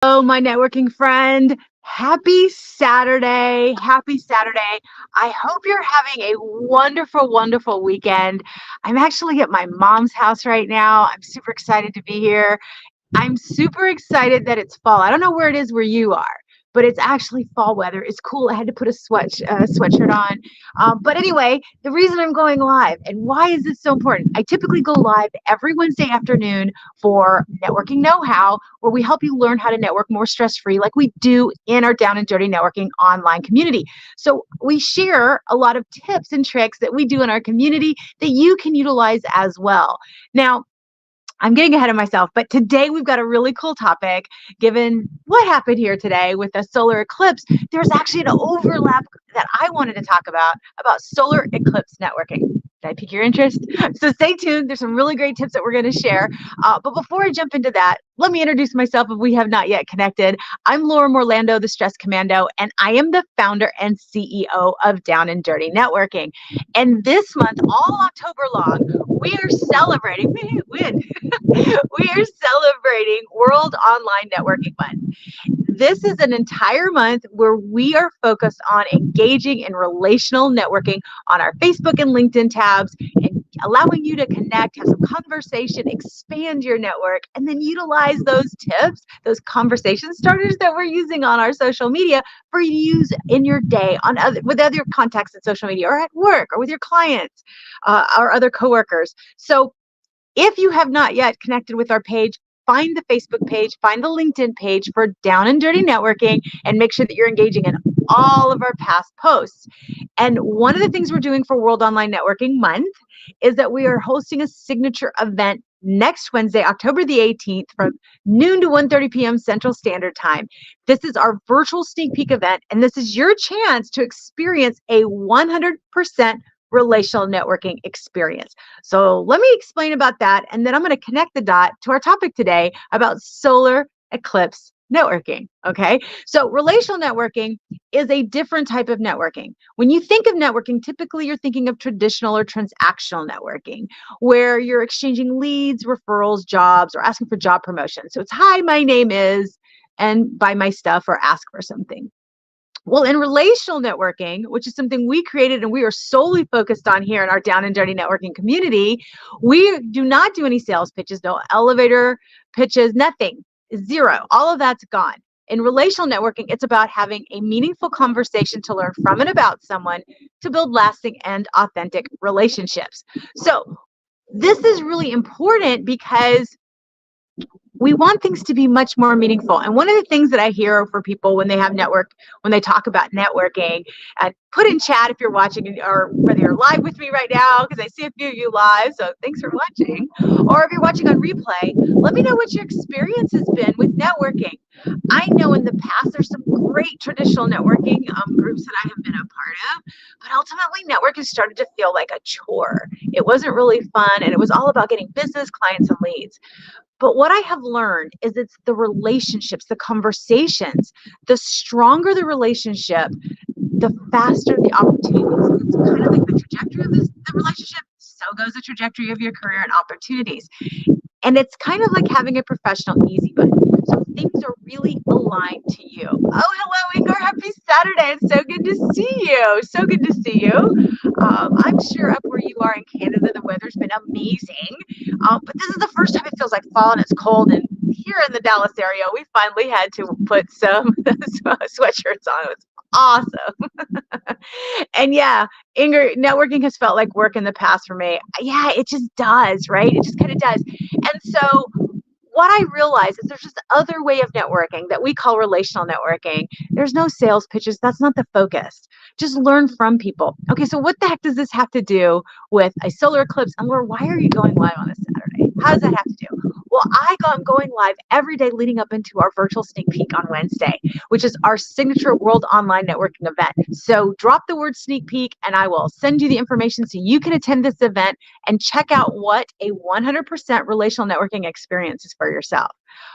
Oh, my networking friend. Happy Saturday. Happy Saturday. I hope you're having a wonderful, wonderful weekend. I'm actually at my mom's house right now. I'm super excited to be here. I'm super excited that it's fall. I don't know where it is where you are, but it's actually fall weather. It's cool. I had to put a sweatshirt on. But anyway, the reason I'm going live and why is this so important? I typically go live every Wednesday afternoon for networking know-how, where we help you learn how to network more stress-free, like we do in our Down and Dirty Networking online community. So we share a lot of tips and tricks that we do in our community that you can utilize as well. Now, I'm getting ahead of myself, but today we've got a really cool topic. Given what happened here today with the solar eclipse, there's actually an overlap that I wanted to talk about solar eclipse networking. Did I pique your interest? So stay tuned. There's some really great tips that we're going to share. But before I jump into that, let me introduce myself if we have not yet connected. I'm Laura Morlando, the Stress Commando, and I am the founder and CEO of Down and Dirty Networking. And this month, all October long, we are celebrating, we are celebrating World Online Networking Month. This is an entire month where we are focused on engaging in relational networking on our Facebook and LinkedIn tabs and allowing you to connect, have some conversation, expand your network, and then utilize those tips, those conversation starters that we're using on our social media for you to use in your day with other contacts in social media or at work or with your clients or other coworkers. So if you have not yet connected with our page, find the Facebook page, find the LinkedIn page for Down and Dirty Networking, and make sure that you're engaging in all of our past posts. And one of the things we're doing for World Online Networking Month is that we are hosting a signature event next Wednesday, October the 18th, from noon to 1:30 p.m. Central Standard Time. This is our virtual sneak peek event, and this is your chance to experience a 100% relational networking experience. So let me explain about that, and then I'm going to connect the dot to our topic today about solar eclipse networking. Okay, so relational networking is a different type of networking. When you think of networking, typically you're thinking of traditional or transactional networking, where you're exchanging leads, referrals, jobs, or asking for job promotion. So it's, hi, my name is, and buy my stuff or ask for something. Well, in relational networking, which is something we created and we are solely focused on here in our Down and Dirty Networking community, we do not do any sales pitches, no elevator pitches, nothing, zero. All of that's gone. In relational networking, it's about having a meaningful conversation to learn from and about someone to build lasting and authentic relationships. So this is really important because we want things to be much more meaningful. And one of the things that I hear for people when they talk about networking, and put in chat if you're watching or whether you're live with me right now, because I see a few of you live, so thanks for watching. Or if you're watching on replay, let me know what your experience has been with networking. I know in the past there's some great traditional networking groups that I have been a part of, but ultimately networking started to feel like a chore. It wasn't really fun, and it was all about getting business, clients, and leads. But what I have learned is it's the relationships, the conversations. The stronger the relationship, the faster the opportunities. It's kind of like the trajectory of the relationship, so goes the trajectory of your career and opportunities. And it's kind of like having a professional easy button. So things are really aligned to you. Oh, hello, Igor. Happy Saturday. It's so good to see you. So good to see you. I'm sure up where you are in Canada, the weather's been amazing. But this is the first time it feels like fall and it's cold. And here in the Dallas area, we finally had to put some sweatshirts on. It was awesome. And yeah, Inger, networking has felt like work in the past for me. Yeah, it just does, right? It just kind of does. And so what I realize is there's this other way of networking that we call relational networking. There's no sales pitches. That's not the focus. Just learn from people. Okay, so what the heck does this have to do with a solar eclipse? And Laura, why are you going live on a Saturday? How does that have to do? Well, I'm going live every day leading up into our virtual sneak peek on Wednesday, which is our signature World Online Networking event. So drop the word sneak peek and I will send you the information so you can attend this event and check out what a 100% relational networking experience is for yourself.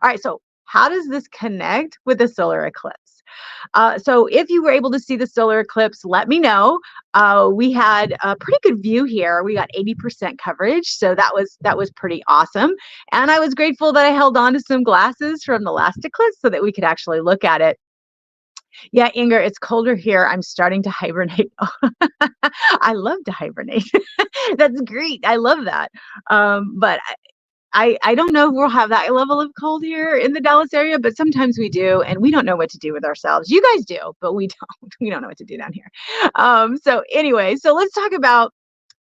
All right, so how does this connect with the solar eclipse? So if you were able to see the solar eclipse, let me know. We had a pretty good view here. We got 80% coverage, so that was pretty awesome. And I was grateful that I held on to some glasses from the last eclipse so that we could actually look at it. Yeah, Inger, it's colder here. I'm starting to hibernate. I love to hibernate. That's great. I love that. But I don't know if we'll have that level of cold here in the Dallas area, but sometimes we do, and we don't know what to do with ourselves. You guys do, but we don't. We don't know what to do down here. So anyway, so let's talk about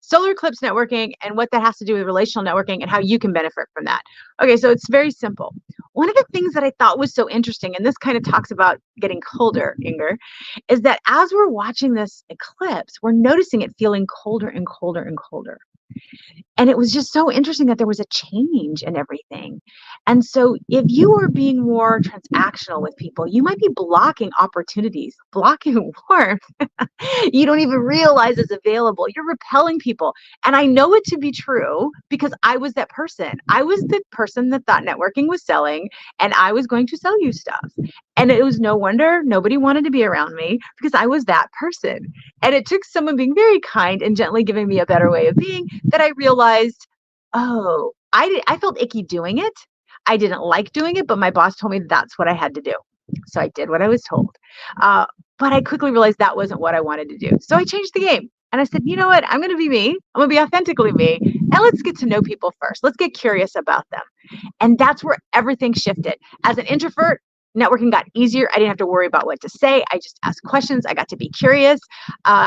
solar eclipse networking and what that has to do with relational networking and how you can benefit from that. Okay, so it's very simple. One of the things that I thought was so interesting, and this kind of talks about getting colder, Inger, is that as we're watching this eclipse, we're noticing it feeling colder and colder and colder. And it was just so interesting that there was a change in everything. And so if you are being more transactional with people, you might be blocking opportunities, blocking warmth. You don't even realize it's available. You're repelling people. And I know it to be true because I was that person. I was the person that thought networking was selling and I was going to sell you stuff. And it was no wonder nobody wanted to be around me because I was that person. And it took someone being very kind and gently giving me a better way of being that I realized, oh, I felt icky doing it. I didn't like doing it, but my boss told me that's what I had to do. So I did what I was told. But I quickly realized that wasn't what I wanted to do. So I changed the game. And I said, you know what? I'm going to be me. I'm going to be authentically me. And let's get to know people first. Let's get curious about them. And that's where everything shifted. As an introvert, networking got easier. I didn't have to worry about what to say. I just asked questions. I got to be curious.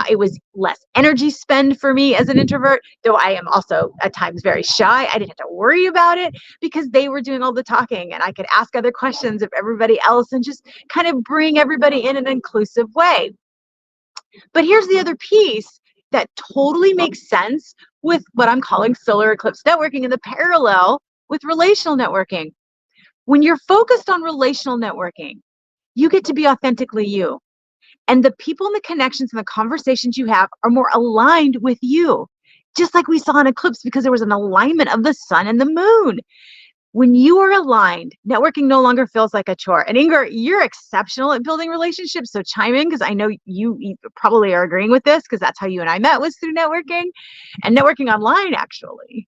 It was less energy spend for me as an introvert, though I am also at times very shy. I didn't have to worry about it because they were doing all the talking and I could ask other questions of everybody else and just kind of bring everybody in an inclusive way. But here's the other piece that totally makes sense with what I'm calling solar eclipse networking and the parallel with relational networking. When you're focused on relational networking, you get to be authentically you. And the people and the connections and the conversations you have are more aligned with you. Just like we saw in Eclipse because there was an alignment of the sun and the moon. When you are aligned, networking no longer feels like a chore. And Inger, you're exceptional at building relationships. So chime in because I know you probably are agreeing with this because that's how you and I met was through networking and networking online, actually.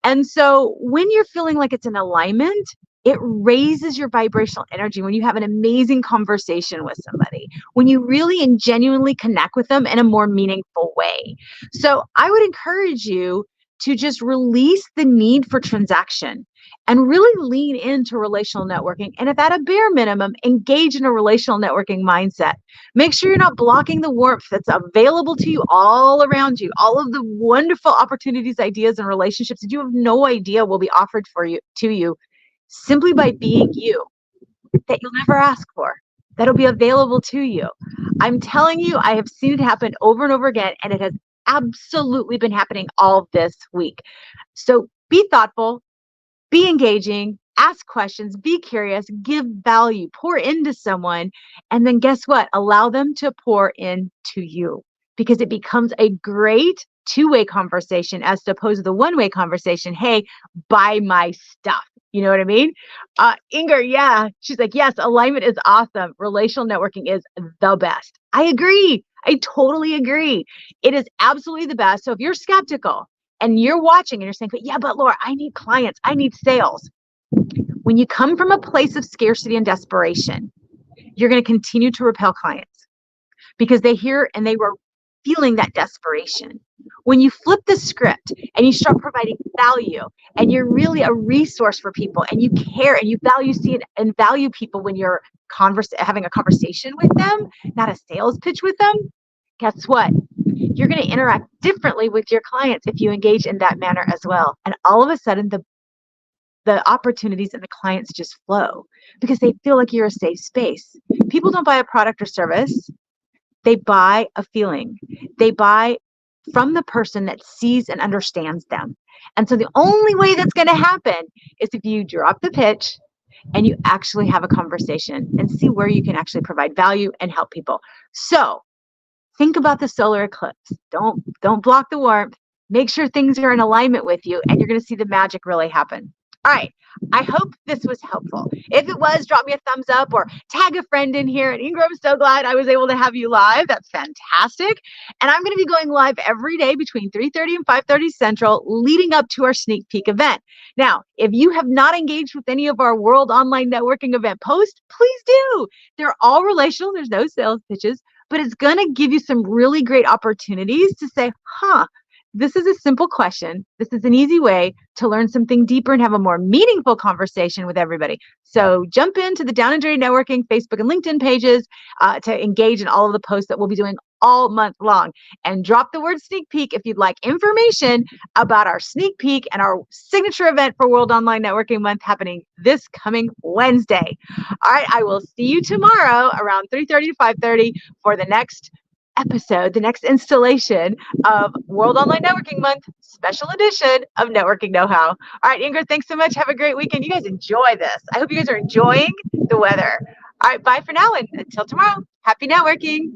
And so when you're feeling like it's an alignment, it raises your vibrational energy when you have an amazing conversation with somebody, when you really and genuinely connect with them in a more meaningful way. So I would encourage you to just release the need for transaction and really lean into relational networking. And if at a bare minimum, engage in a relational networking mindset. Make sure you're not blocking the warmth that's available to you all around you, all of the wonderful opportunities, ideas, and relationships that you have no idea will be offered for you to you simply by being you, that you'll never ask for, that'll be available to you. I'm telling you, I have seen it happen over and over again, and it has absolutely been happening all this week. So be thoughtful, be engaging, ask questions, be curious, give value, pour into someone, and then guess what? Allow them to pour into you because it becomes a great two-way conversation as opposed to the one-way conversation. Hey, buy my stuff. You know what I mean? Inger, yeah. She's like, yes, alignment is awesome. Relational networking is the best. I agree. I totally agree. It is absolutely the best. So if you're skeptical and you're watching and you're saying, but yeah, but Laura, I need clients. I need sales. When you come from a place of scarcity and desperation, you're going to continue to repel clients because they hear and they were feeling that desperation. When you flip the script and you start providing value and you're really a resource for people and you care and you value people when you're having a conversation with them, not a sales pitch with them, guess what? You're going to interact differently with your clients if you engage in that manner as well. And all of a sudden, the opportunities and the clients just flow because they feel like you're a safe space. People don't buy a product or service. They buy a feeling. They buy from the person that sees and understands them. And so the only way that's going to happen is if you drop the pitch and you actually have a conversation and see where you can actually provide value and help people. So think about the solar eclipse. Don't block the warmth. Make sure things are in alignment with you and you're going to see the magic really happen. All right. I hope this was helpful. If it was, drop me a thumbs up or tag a friend in here. And Ingrid, I'm so glad I was able to have you live. That's fantastic. And I'm going to be going live every day between 3:30 and 5:30 Central, leading up to our sneak peek event. Now, if you have not engaged with any of our World Online Networking event posts, please do. They're all relational. There's no sales pitches, but it's going to give you some really great opportunities to say, this is a simple question. This is an easy way to learn something deeper and have a more meaningful conversation with everybody. So jump into the Down and Dirty Networking Facebook and LinkedIn pages to engage in all of the posts that we'll be doing all month long. And drop the word sneak peek if you'd like information about our sneak peek and our signature event for World Online Networking Month happening this coming Wednesday. All right, I will see you tomorrow around 3:30 to 5:30 for the next episode, the next installation of World Online Networking Month, special edition of Networking Know-How. All right, Ingrid, thanks so much. Have a great weekend. You guys enjoy this. I hope you guys are enjoying the weather. All right, bye for now, and until tomorrow, happy networking.